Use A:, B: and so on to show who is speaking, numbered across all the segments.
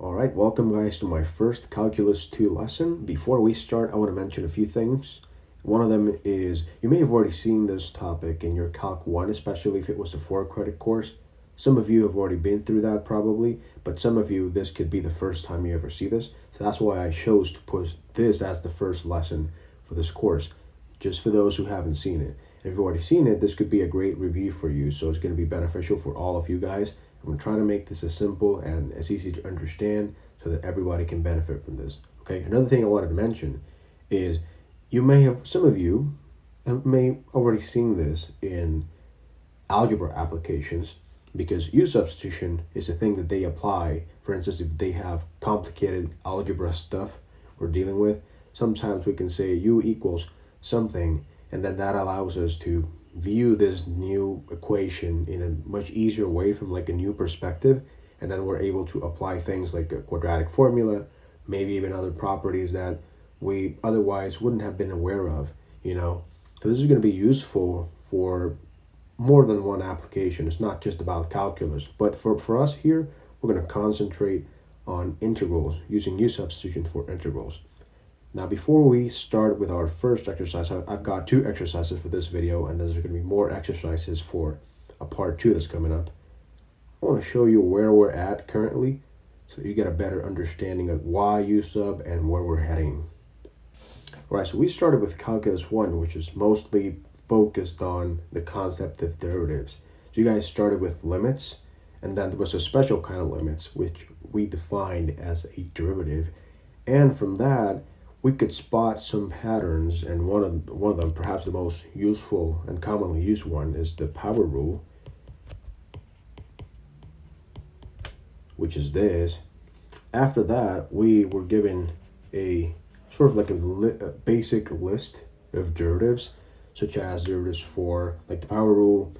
A: Alright, welcome guys to my first Calculus 2 lesson. Before we start, I want to mention a few things. One of them is, you may have already seen this topic in your Calc 1, especially if it was a 4-credit course. Some of you have already been through that probably, but some of you, this could be the first time you ever see this. So that's why I chose to put this as the first lesson for this course, just for those who haven't seen it. If you've already seen it, this could be a great review for you, so it's going to be beneficial for all of you guys. I'm going to try to make this as simple and as easy to understand so that everybody can benefit from this. Okay, another thing I wanted to mention is some of you may already seen this in algebra applications, because U substitution is a thing that they apply. For instance, if they have complicated algebra stuff we're dealing with, sometimes we can say U equals something, and then that allows us to view this new equation in a much easier way from like a new perspective, and then we're able to apply things like a quadratic formula, maybe even other properties that we otherwise wouldn't have been aware of, So this is going to be useful for more than one application. It's not just about calculus, but for us here, we're going to concentrate on integrals, using U substitution for integrals. Now, before we start with our first exercise, I've got 2 exercises for this video, and there's going to be more exercises for a part 2 that's coming up. I want to show you where we're at currently, so you get a better understanding of why U sub and where we're heading. All right, so we started with Calculus 1, which is mostly focused on the concept of derivatives. So you guys started with limits, and then there was a special kind of limits, which we defined as a derivative. And from that, we could spot some patterns, and one of them, perhaps the most useful and commonly used one, is the power rule, which is this. After that, we were given a sort of like a basic list of derivatives, such as derivatives for like the power rule,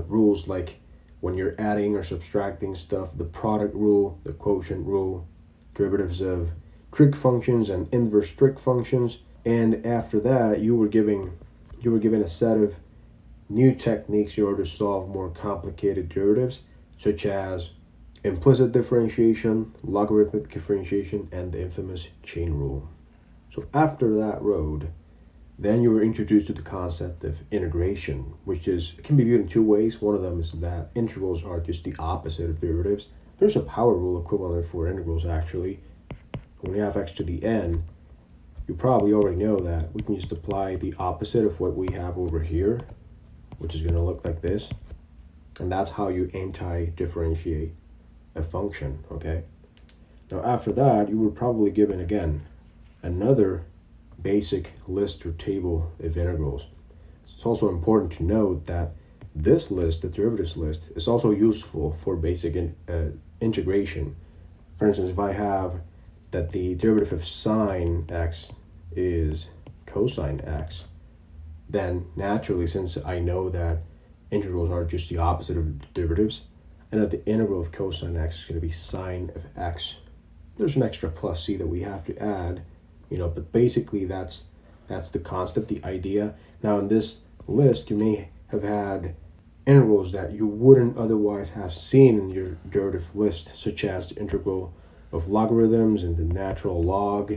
A: rules like when you're adding or subtracting stuff, the product rule, the quotient rule, derivatives of trig functions and inverse trig functions. And after that, you were given a set of new techniques in order to solve more complicated derivatives, such as implicit differentiation, logarithmic differentiation, and the infamous chain rule. So after that road, then you were introduced to the concept of integration, which can be viewed in 2 ways. One of them is that integrals are just the opposite of derivatives. There's a power rule equivalent for integrals actually. When we have x to the n, you probably already know that we can just apply the opposite of what we have over here, which is going to look like this. And that's how you anti-differentiate a function, okay? Now after that, you were probably given, again, another basic list or table of integrals. It's also important to note that this list, the derivatives list, is also useful for basic integration. For instance, if I have that the derivative of sine x is cosine x, then naturally, since I know that integrals are just the opposite of derivatives, I know the integral of cosine x is going to be sine of x. There's an extra plus c that we have to add, but basically that's the concept, the idea. Now in this list, you may have had integrals that you wouldn't otherwise have seen in your derivative list, such as the integral of logarithms and the natural log,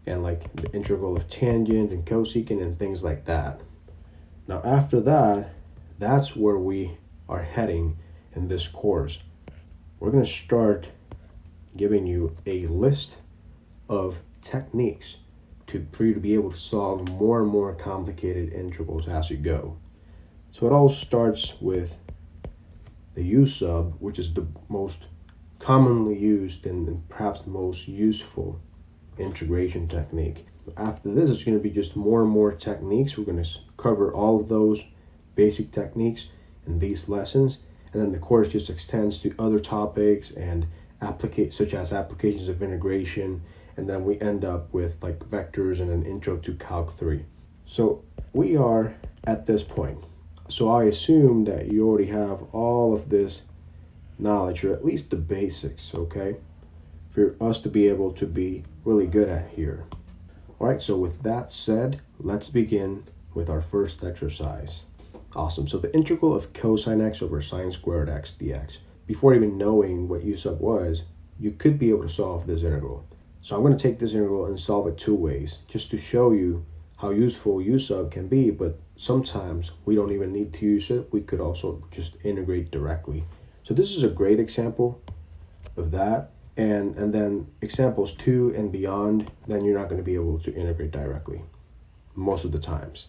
A: and like the integral of tangent and cosecant and things like that. Now after that, that's where we are heading in this course. We're going to start giving you a list of techniques for you to be able to solve more and more complicated integrals as you go. So it all starts with the U sub, which is the most commonly used and perhaps the most useful integration technique. After this, it's going to be just more and more techniques. We're going to cover all of those basic techniques in these lessons, and then the course just extends to other topics and such as applications of integration, and then we end up with like vectors and an intro to Calc 3. So we are at this point. So I assume that you already have all of this knowledge, or at least the basics, okay, for us to be able to be really good at here. All right, so with that said, let's begin with our first exercise. Awesome. So the integral of cosine x over sine squared x dx. Before even knowing what u sub was, you could be able to solve this integral. So I'm going to take this integral and solve it two ways, just to show you how useful u sub can be, but sometimes we don't even need to use it. We could also just integrate directly. So this is a great example of that. And then examples 2 and beyond, then you're not going to be able to integrate directly most of the times.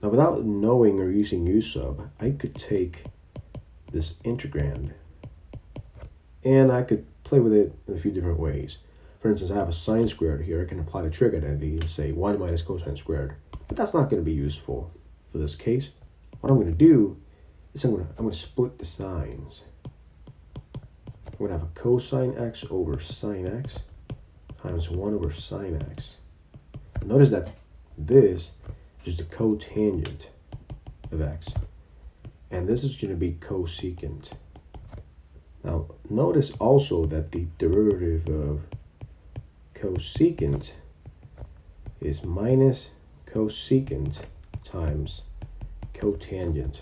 A: Now, without knowing or using u sub, I could take this integrand and I could play with it in a few different ways. For instance, I have a sine squared here. I can apply the trig identity and say 1 minus cosine squared. But that's not going to be useful for this case. What I'm going to do is I'm going to split the signs. I'm going to have a cosine x over sine x times 1 over sine x. Notice that this is the cotangent of x. And this is going to be cosecant. Now, notice also that the derivative of cosecant is minus cosecant times cotangent.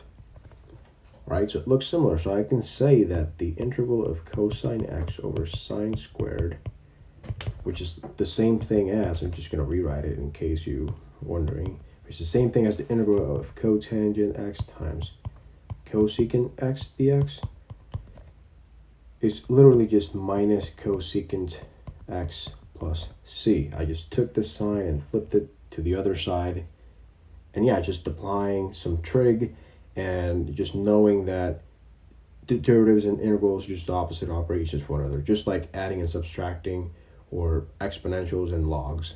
A: Right, so it looks similar. So I can say that the integral of cosine x over sine squared, which is the same thing as, I'm just going to rewrite it in case you're wondering, it's the same thing as the integral of cotangent x times cosecant x dx. It's literally just minus cosecant x plus c. I just took the sign and flipped it to the other side. And yeah, just applying some trig and just knowing that the derivatives and integrals are just opposite operations for one another, just like adding and subtracting or exponentials and logs.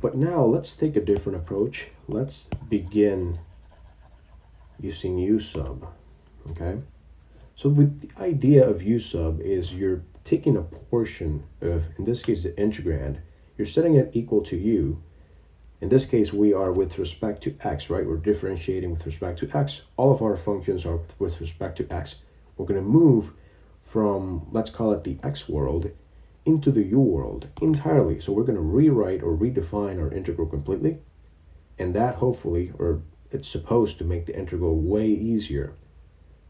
A: But now let's take a different approach. Let's begin using u sub, okay? So with the idea of u sub is you're taking a portion of, in this case, the integrand, you're setting it equal to u. In this case, we are with respect to x, right? We're differentiating with respect to x. All of our functions are with respect to x. We're going to move from, let's call it the x world, into the u world entirely. So we're going to rewrite or redefine our integral completely. And that hopefully, or it's supposed to make the integral way easier.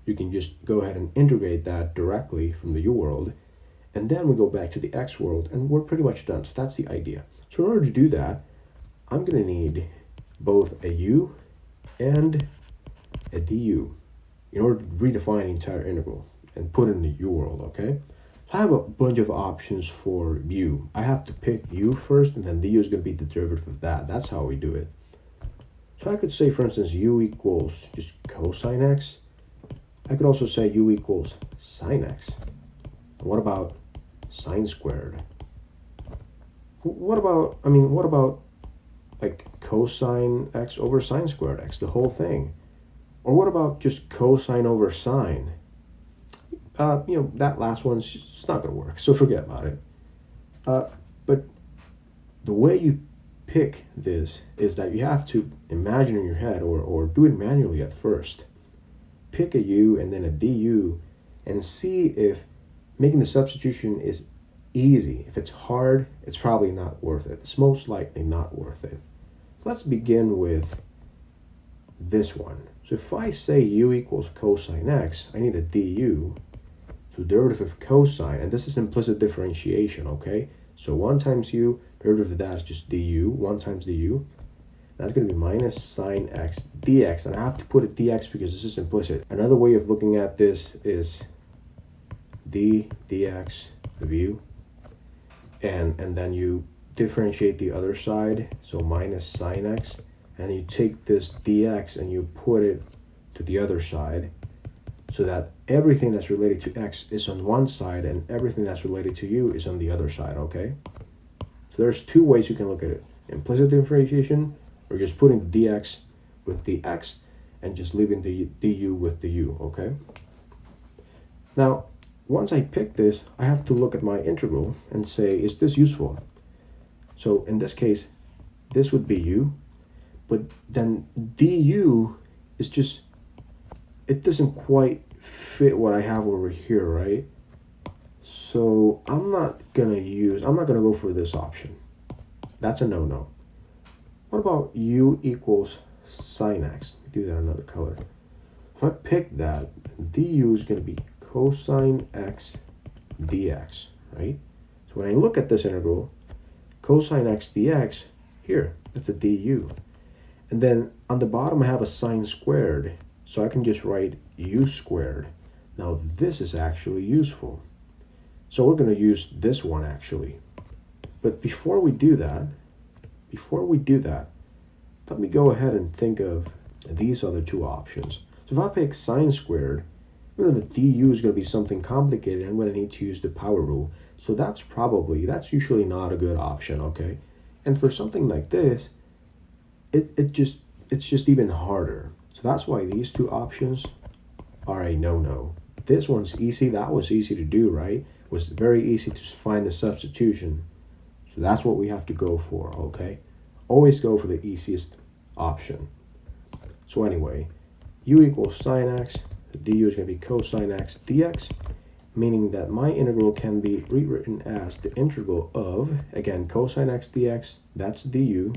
A: You can just go ahead and integrate that directly from the u world. And then we go back to the x world and we're pretty much done. So that's the idea. So in order to do that, I'm going to need both a u and a du in order to redefine the entire integral and put it in the u world, okay? So I have a bunch of options for u. I have to pick u first, and then du is going to be the derivative of that. That's how we do it. So I could say, for instance, u equals just cosine x. I could also say u equals sine x. And what about sine squared? What about like cosine x over sine squared x, the whole thing? Or what about just cosine over sine? That last one's it's not going to work, so forget about it. But the way you pick this is that you have to imagine in your head or do it manually at first. Pick a u and then a du and see if making the substitution is easy. If it's hard, it's probably not worth it. It's most likely not worth it. Let's begin with this one. So if I say u equals cosine x, I need a du. So derivative of cosine, and this is implicit differentiation, okay? So 1 times u, derivative of that is just du, 1 times du. That's going to be minus sine x dx, and I have to put a dx because this is implicit. Another way of looking at this is dx of u, and then you differentiate the other side, so minus sine x, and you take this dx and you put it to the other side, so that everything that's related to x is on one side and everything that's related to u is on the other side, okay? So there's two ways you can look at it. Implicit differentiation, or just putting the dx with the x and just leaving the du with the u, okay? Now, once I pick this, I have to look at my integral and say, is this useful? So in this case, this would be u, but then du is just, it doesn't quite fit what I have over here, right? So I'm not gonna go for this option. That's a no-no. What about u equals sine x? Do that another color. If I pick that, du is gonna be cosine x dx, right? So when I look at this integral, cosine x dx, here, that's a du. And then on the bottom I have a sine squared, so I can just write u squared. Now this is actually useful. So we're going to use this one actually. But before we do that, let me go ahead and think of these other two options. So if I pick sine squared, you know the du is going to be something complicated. I'm going to need to use the power rule. So that's usually not a good option, okay? And for something like this, it's just even harder. So that's why these two options are a no-no. This one's easy. That was easy to do, right? It was very easy to find the substitution. So that's what we have to go for, okay? Always go for the easiest option. So anyway, u equals sine x, the du is going to be cosine x dx, meaning that my integral can be rewritten as the integral of, again, cosine x dx, that's du,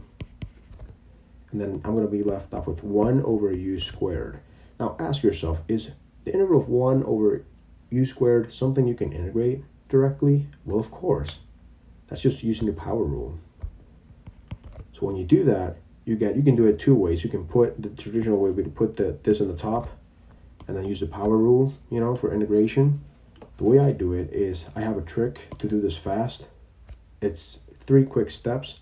A: and then I'm going to be left off with 1 over u squared. Now ask yourself, is the integral of 1 over u squared something you can integrate directly? Well, of course. That's just using the power rule. So when you do that, you can do it two ways. You can put the traditional way, we can put this on the top and then use the power rule, for integration. The way I do it is I have a trick to do this fast. It's 3 quick steps.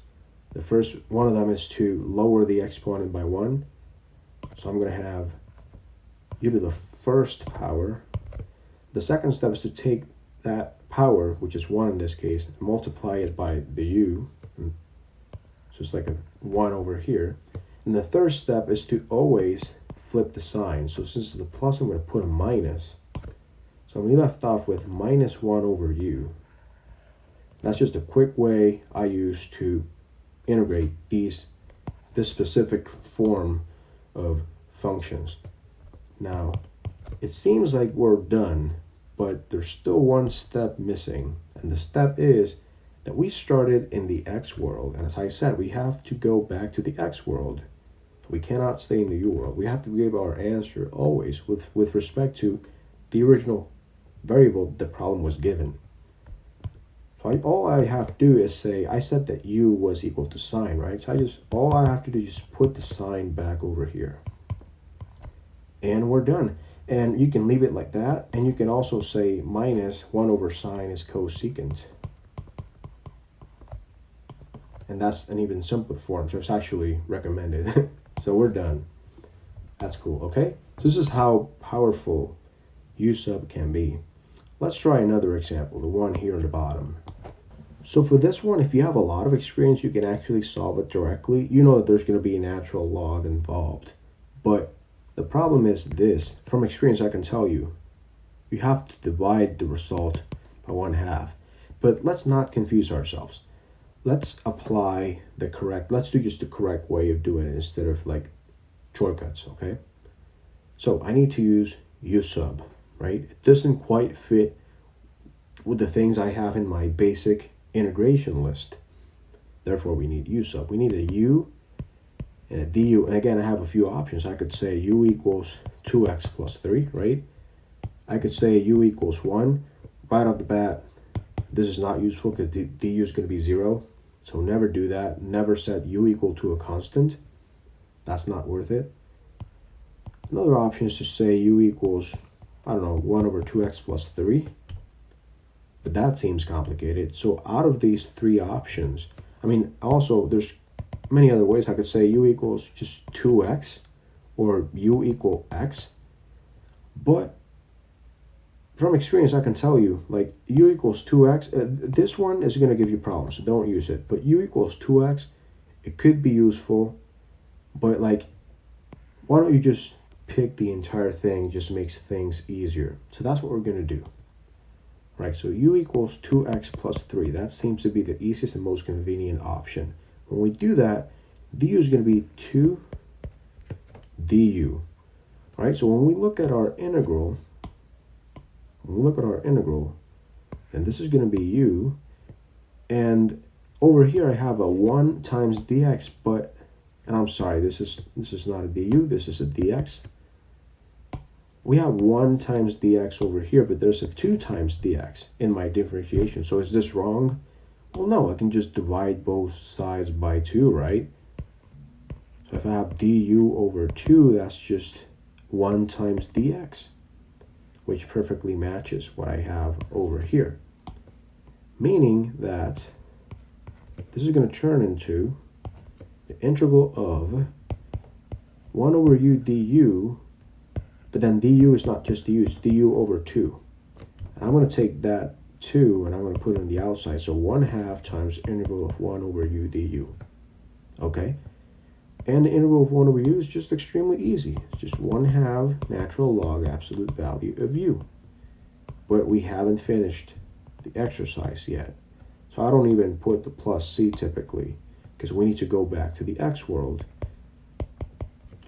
A: The first one of them is to lower the exponent by 1. So I'm going to have u to the first power. The second step is to take that power, which is 1 in this case, and multiply it by the u. So it's like a 1 over here. And the third step is to always flip the sign. So since it's a plus, I'm going to put a minus. So we left off with minus 1 over u. That's just a quick way I use to integrate this specific form of functions. Now, it seems like we're done, but there's still one step missing. And the step is that we started in the x world. And as I said, we have to go back to the x world. We cannot stay in the u world. We have to give our answer always with respect to the original variable the problem was given. So all I have to do is say, I said that u was equal to sine, right? So all I have to do is just put the sign back over here. And we're done. And you can leave it like that. And you can also say minus 1 over sine is cosecant. And that's an even simpler form, so it's actually recommended. So we're done. That's cool, okay? So this is how powerful u sub can be. Let's try another example, the one here on the bottom. So for this one, if you have a lot of experience, you can actually solve it directly. You know that there's going to be a natural log involved. But the problem is this. From experience, I can tell you, you have to divide the result by 1/2. But let's not confuse ourselves. Let's apply let's do just the correct way of doing it instead of like shortcuts, okay? So I need to use u sub, right? It doesn't quite fit with the things I have in my basic integration list. Therefore, we need u sub. We need a u and a du. And again, I have a few options. I could say u equals 2x plus 3, right? I could say u equals 1. Right off the bat, this is not useful because the du is going to be 0. So never do that. Never set u equal to a constant. That's not worth it. Another option is to say u equals, 1 over 2x plus 3. But that seems complicated. So out of these 3 options, also there's many other ways. I could say u equals just 2x or u equal x. But from experience, I can tell you, like u equals 2x, this one is going to give you problems, so don't use it. But u equals 2x, it could be useful, but like, why don't you just pick the entire thing, just makes things easier. So that's what we're going to do. Right, so u equals 2x plus 3. That seems to be the easiest and most convenient option. When we do that, du is going to be 2 du. Right, so when we look at our integral, then this is going to be u. And over here I have a 1 times dx, and I'm sorry, this is not a du, this is a dx. we have 1 times dx over here, but there's a 2 times dx in my differentiation. So is this wrong? Well, no, I can just divide both sides by 2, right? So if I have du over 2, that's just 1 times dx, which perfectly matches what I have over here. Meaning that this is going to turn into the integral of 1 over u du, but then du is not just du, it's du over 2. And I'm going to take that 2 and I'm going to put it on the outside. So 1/2 times integral of 1 over u du. Okay? And the integral of 1 over u is just extremely easy. It's just 1/2 natural log absolute value of u. But we haven't finished the exercise yet. So I don't even put the plus c typically, because we need to go back to the x world.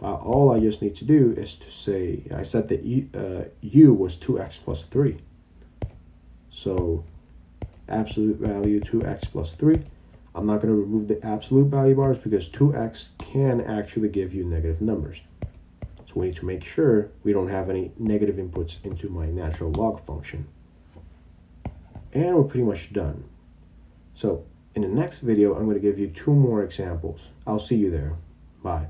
A: All I just need to do is to say, I said that u was 2x plus 3. So absolute value 2x plus 3. I'm not going to remove the absolute value bars because 2x can actually give you negative numbers. So we need to make sure we don't have any negative inputs into my natural log function. And we're pretty much done. So in the next video, I'm going to give you 2 more examples. I'll see you there. Bye.